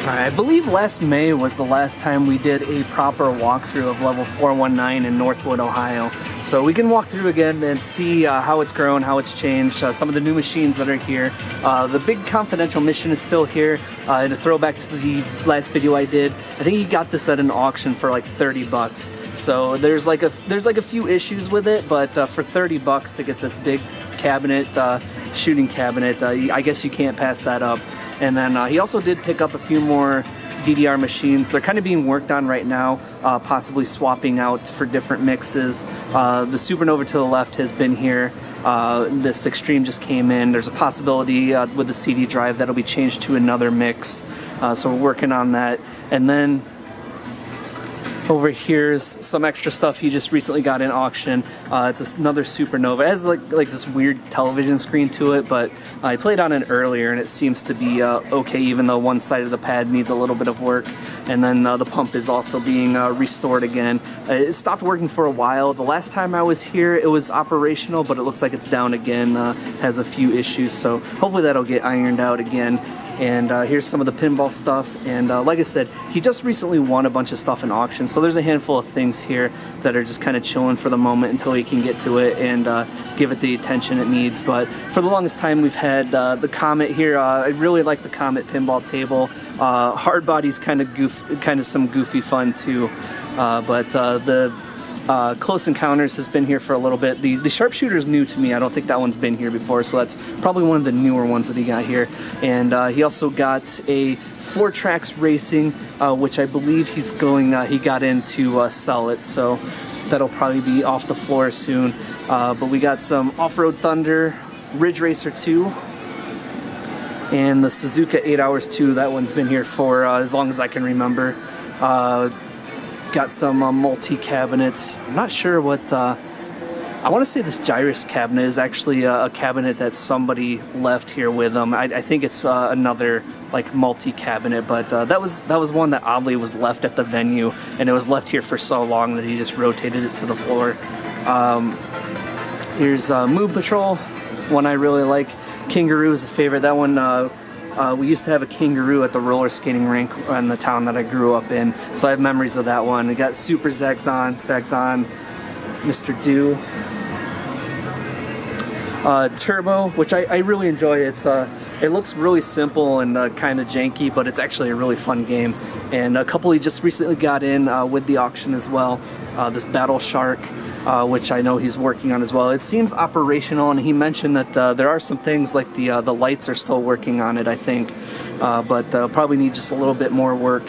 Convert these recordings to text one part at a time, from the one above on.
I believe last May was the last time we did a proper walkthrough of level 419 in Northwood, Ohio. So we can walk through again and see how it's grown, how it's changed, some of the new machines that are here. The big confidential mission is still here. And a throwback to the last video I did, I think he got this at an auction for like 30 bucks. So there's like a few issues with it, but for 30 bucks to get this big cabinet, shooting cabinet, I guess you can't pass that up. And then he also did pick up a few more DDR machines. They're kind of being worked on right now, possibly swapping out for different mixes. The Supernova to the left has been here. This Extreme just came in. There's a possibility with the CD drive that'll be changed to another mix. So we're working on that. And then over here's some extra stuff he just recently got in auction. It's another Supernova. It has like this weird television screen to it, but I played on it earlier and it seems to be okay, even though one side of the pad needs a little bit of work. And then the pump is also being restored again. It stopped working for a while. The last time I was here, it was operational, but it looks like it's down again. Has a few issues, so hopefully that'll get ironed out again. And here's some of the pinball stuff, and like I said, he just recently won a bunch of stuff in auction, so there's a handful of things here that are just kind of chilling for the moment until he can get to it and give it the attention it needs. But for the longest time we've had the Comet here. I really like the Comet pinball table. Hard body's kind of some goofy fun too, but the Close Encounters has been here for a little bit. The Sharpshooter's new to me. I don't think that one's been here before, so that's probably one of the newer ones that he got here. And he also got a Floor Tracks Racing, which I believe he's going, he got in to sell it, so that'll probably be off the floor soon. But we got some Off-Road Thunder, Ridge Racer 2, and the Suzuka 8 Hours 2. That one's been here for as long as I can remember. Got some multi-cabinets. I'm not sure what, I want to say this Gyrus cabinet is actually a cabinet that somebody left here with them. I think it's another like multi-cabinet, but that was one that oddly was left at the venue, and it was left here for so long that he just rotated it to the floor. Here's Move Patrol, one I really like. Kangaroo is a favorite. That one, we used to have a Kangaroo at the roller skating rink in the town that I grew up in, so I have memories of that one. We got Super Zaxxon, Mr. Do. Turbo, which I really enjoy. It looks really simple and kind of janky, but it's actually a really fun game. And a couple he just recently got in with the auction as well. This Battle Shark, which I know he's working on as well. It seems operational, and he mentioned that there are some things like the lights are still working on it, I think, but probably need just a little bit more work.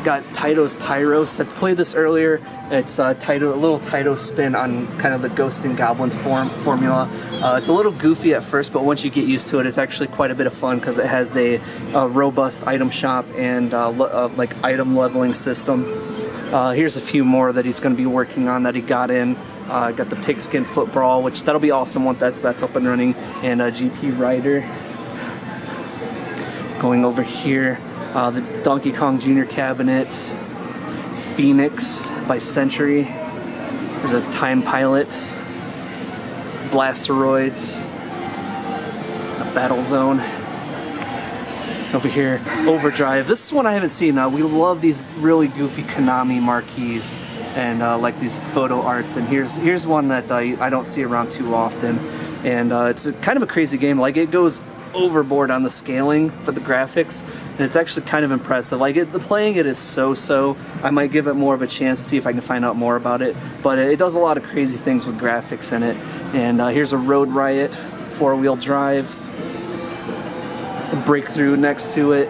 Got Taito's Pyros. I played this earlier. It's a little Taito spin on kind of the Ghosts and Goblins formula. It's a little goofy at first, but once you get used to it, it's actually quite a bit of fun because it has a robust item shop and like item leveling system. Here's a few more that he's going to be working on that he got in. Got the Pigskin Foot Brawl, which that'll be awesome once that's up and running, and GP Rider. Going over here, the Donkey Kong Jr. cabinet, Phoenix by Century. There's a Time Pilot, Blasteroids, a Battle Zone. Over here, Overdrive. This is one I haven't seen. We love these really goofy Konami marquees and like these photo arts. And here's one that I don't see around too often. And it's kind of a crazy game. Like, it goes overboard on the scaling for the graphics, and it's actually kind of impressive. Like, playing it is so-so. I might give it more of a chance to see if I can find out more about it. But it does a lot of crazy things with graphics in it. And here's a Road Riot 4-wheel drive. Breakthrough next to it,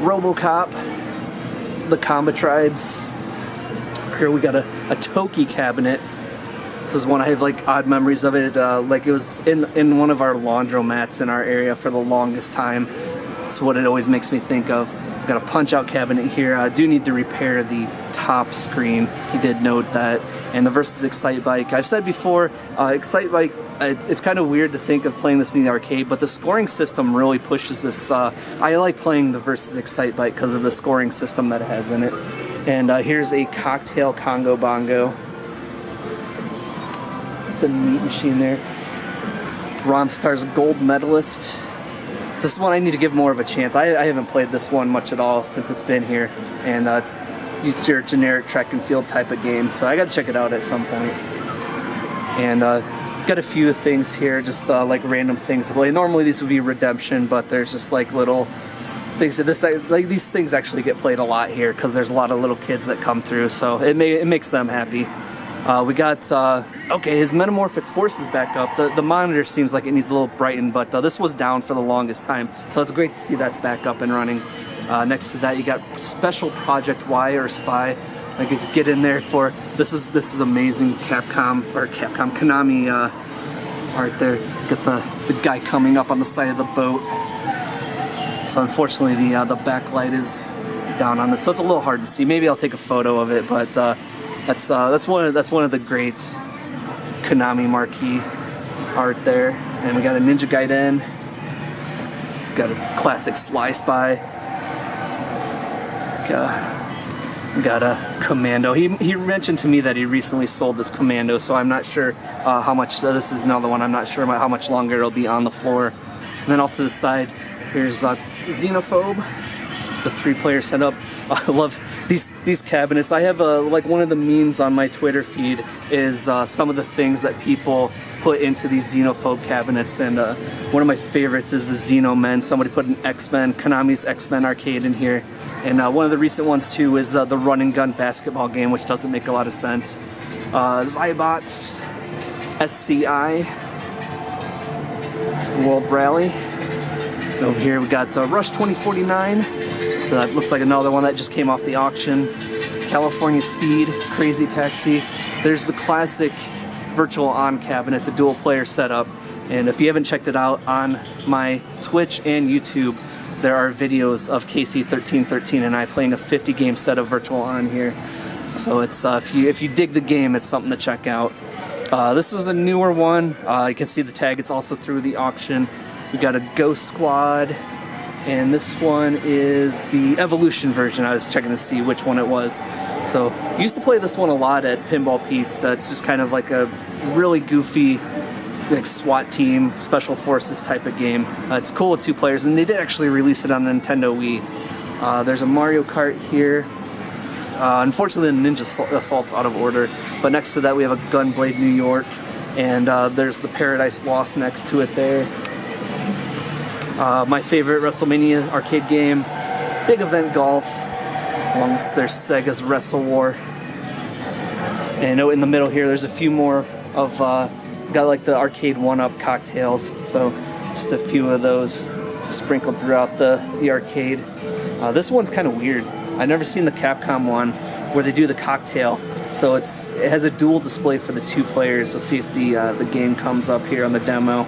RoboCop, the Comba Tribes. Here we got a Toki cabinet. This is one I have like odd memories of it. Like, it was in one of our laundromats in our area for the longest time. It's what it always makes me think of. Got a Punch-Out cabinet here. I do need to repair the top screen. He did note that. And the Versus Excitebike. I've said before, Excitebike, it's kind of weird to think of playing this in the arcade, but the scoring system really pushes this. I like playing the Versus Excitebike because of the scoring system that it has in it. And here's a Cocktail Congo Bongo. It's a neat machine there. Romstar's Gold Medalist. This is one I need to give more of a chance. I haven't played this one much at all since it's been here, and it's your generic track and field type of game, so I got to check it out at some point. And got a few things here, just like random things to play. Normally these would be redemption, but there's just like little things that these things actually get played a lot here because there's a lot of little kids that come through, so it makes them happy. We got, okay, his Metamorphic Force is back up. The monitor seems like it needs a little brightened, but this was down for the longest time, so it's great to see that's back up and running. Next to that, you got Special Project Y or Spy. I could get in there for, this is amazing Konami art there. Got the guy coming up on the side of the boat. So unfortunately the backlight is down on this, so it's a little hard to see. Maybe I'll take a photo of it, but that's one of the great Konami marquee art there. And we got a Ninja Gaiden, got a classic Sly Spy, got a Commando. He mentioned to me that he recently sold this Commando, so I'm not sure how much. This is another one. I'm not sure how much longer it'll be on the floor. And then off to the side, here's Xenophobe, the 3-player setup. I love these cabinets. I have like one of the memes on my Twitter feed is some of the things that people put into these Xenophobe cabinets, and one of my favorites is the Xenomen. Somebody put an X-Men, Konami's X-Men arcade in here, and one of the recent ones too is the run and gun basketball game, which doesn't make a lot of sense. Zybots, SCI, World Rally. Over here we got Rush 2049, so that looks like another one that just came off the auction. California Speed, Crazy Taxi. There's the classic Virtual On cabinet, the dual player setup, and if you haven't checked it out on my Twitch and YouTube, there are videos of KC1313 and I playing a 50 game set of Virtual On here. So it's if you dig the game, it's something to check out. This is a newer one. You can see the tag, it's also through the auction. We got a Ghost Squad, and this one is the Evolution version. I was checking to see which one it was. So I used to play this one a lot at Pinball Pete's. It's just kind of like a really goofy like SWAT team, Special Forces type of game. It's cool with 2 players, and they did actually release it on the Nintendo Wii. There's a Mario Kart here. Unfortunately the Ninja Assault's out of order, but next to that we have a Gunblade New York, and there's the Paradise Lost next to it there. My favorite WrestleMania arcade game, Big Event Golf, along with there's Sega's Wrestle War. And in the middle here, there's a few more of, got like the arcade 1-up cocktails, so just a few of those sprinkled throughout the arcade. This one's kind of weird. I've never seen the Capcom one where they do the cocktail, so it has a dual display for the 2 players. Let's see if the game comes up here on the demo.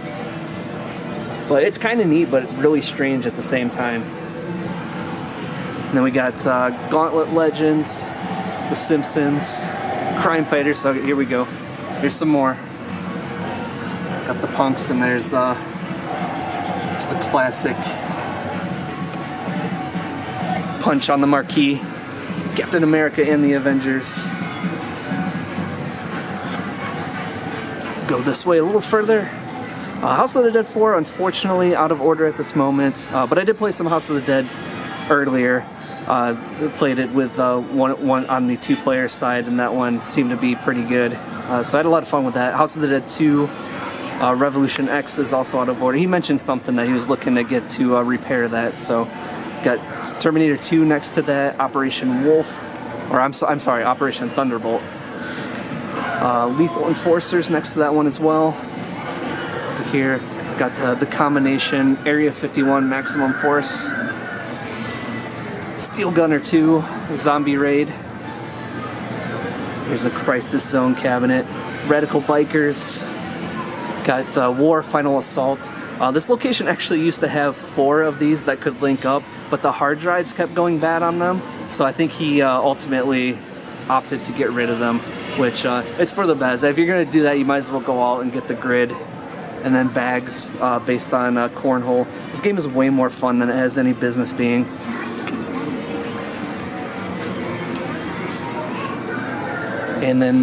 But it's kind of neat, but really strange at the same time. And then we got Gauntlet Legends, The Simpsons, Crime Fighters. So here we go. Here's some more. Got the Punks, and there's the classic Punch on the Marquee, Captain America and the Avengers. Go this way a little further. House of the Dead 4, unfortunately, out of order at this moment, but I did play some House of the Dead earlier. Played it with one on the 2-player side, and that one seemed to be pretty good. So I had a lot of fun with that. House of the Dead 2, Revolution X is also out of order. He mentioned something that he was looking to get to repair that. So got Terminator 2 next to that, Operation Wolf, or I'm sorry, Operation Thunderbolt. Lethal Enforcers next to that one as well. Here, got the combination Area 51 Maximum Force, Steel Gunner 2, Zombie Raid. Here's a Crisis Zone cabinet, Radical Bikers, got War Final Assault. This location actually used to have 4 of these that could link up, but the hard drives kept going bad on them, so I think he ultimately opted to get rid of them, which it's for the best. If you're going to do that, you might as well go out and get the grid and then bags based on cornhole. This game is way more fun than it has any business being. And then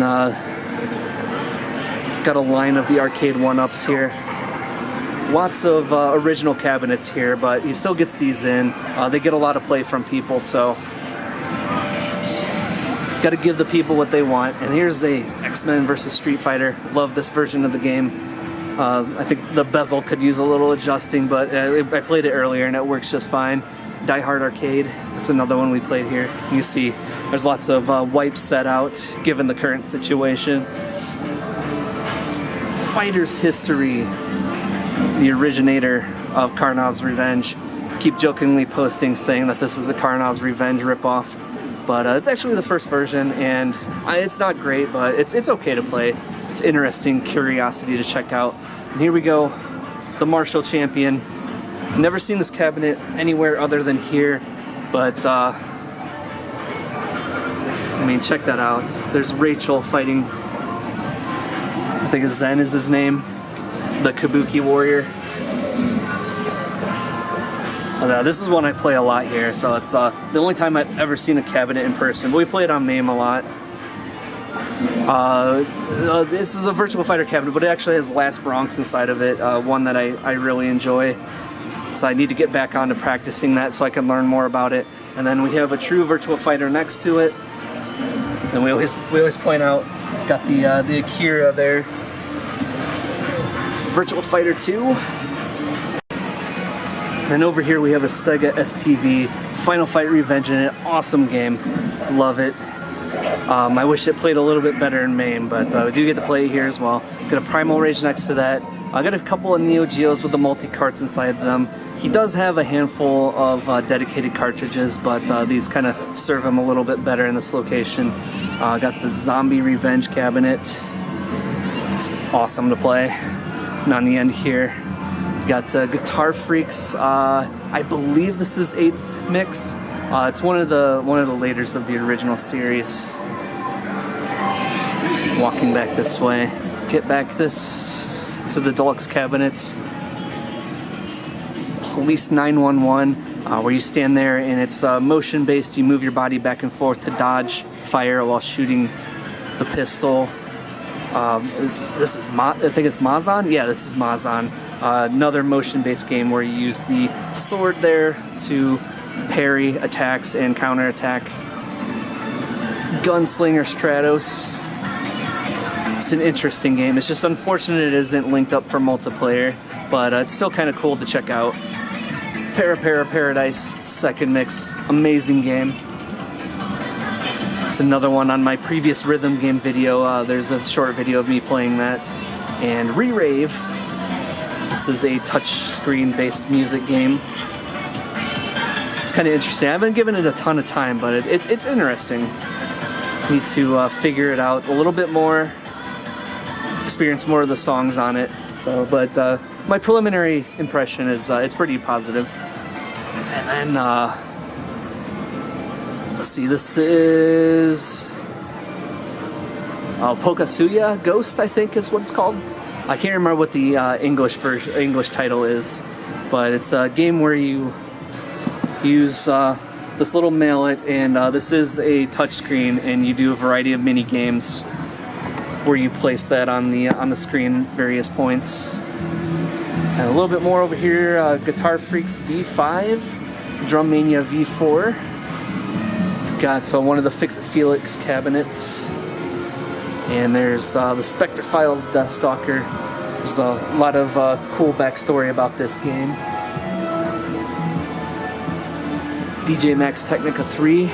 got a line of the arcade 1-ups here. Lots of original cabinets here, but he still gets these in. They get a lot of play from people, so got to give the people what they want. And here's a X-Men versus Street Fighter. Love this version of the game. I think the bezel could use a little adjusting, but I played it earlier and it works just fine. Die Hard Arcade, that's another one we played here. You see there's lots of wipes set out given the current situation. Fighter's History, the originator of Karnov's Revenge. Keep jokingly posting saying that this is a Karnov's Revenge ripoff, but it's actually the first version, and it's not great, but it's okay to play. It's interesting curiosity to check out. And here we go, the Marshall Champion. Never seen this cabinet anywhere other than here, but I mean, check that out. There's Rachel fighting, I think Zen is his name, the Kabuki warrior. This is one I play a lot here, so it's the only time I've ever seen a cabinet in person, but we play it on MAME a lot. This is a Virtua Fighter cabinet, but it actually has Last Bronx inside of it, one that I really enjoy. So I need to get back on to practicing that so I can learn more about it. And then we have a true Virtua Fighter next to it. And we always point out, got the Akira there. Virtua Fighter 2. And over here we have a Sega STV, Final Fight Revenge in it. Awesome game, love it. I wish it played a little bit better in MAME, but we do get to play it here as well. Got a Primal Rage next to that. I got a couple of Neo Geos with the multi-carts inside them. He does have a handful of dedicated cartridges, but these kind of serve him a little bit better in this location. Got the Zombie Revenge cabinet. It's awesome to play. And on the end here, got Guitar Freaks. I believe this is 8th mix. It's one of the laters of the original series. Walking back this way, get back this to the deluxe cabinets. Police 911, where you stand there and it's motion based. You move your body back and forth to dodge fire while shooting the pistol. I think it's Mazan? Yeah, this is Mazan. Another motion based game where you use the sword there to parry attacks and counterattack. Gunslinger Stratos. It's an interesting game. It's just unfortunate it isn't linked up for multiplayer, but it's still kind of cool to check out. Para Paradise, 2nd mix, amazing game. It's another one on my previous rhythm game video. There's a short video of me playing that. And Re-Rave. This is a touch screen based music game. It's kind of interesting. I haven't given it a ton of time, but it's interesting. Need to figure it out a little bit more, experience more of the songs on it. So, but my preliminary impression is it's pretty positive. And then let's see, this is Pokasuya Ghost, I think is what it's called. I can't remember what the English title is, but it's a game where you use this little mallet, and this is a touchscreen, and you do a variety of mini games where you place that on the screen at various points. And a little bit more over here, Guitar Freaks V5, Drum Mania V4. Got one of the Fix It Felix cabinets. And there's the Spectre Files Deathstalker. There's a lot of cool backstory about this game. DJ Max Technica 3.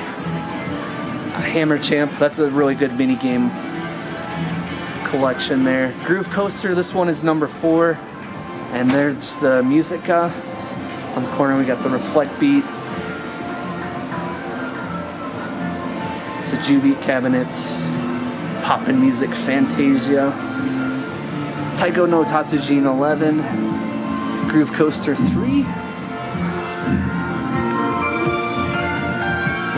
Hammer Champ, that's a really good mini game collection there. Groove Coaster, this one is number 4. And there's the Musica. On the corner we got the Reflect Beat. It's a Jubeat cabinet. Poppin' Music Fantasia. Taiko no Tatsujin 11. Groove Coaster 3.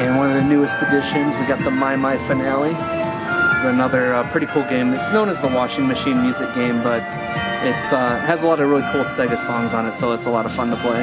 And one of the newest additions, we got the My Finale. This is another pretty cool game. It's known as the Washing Machine music game, but it has a lot of really cool Sega songs on it, so it's a lot of fun to play.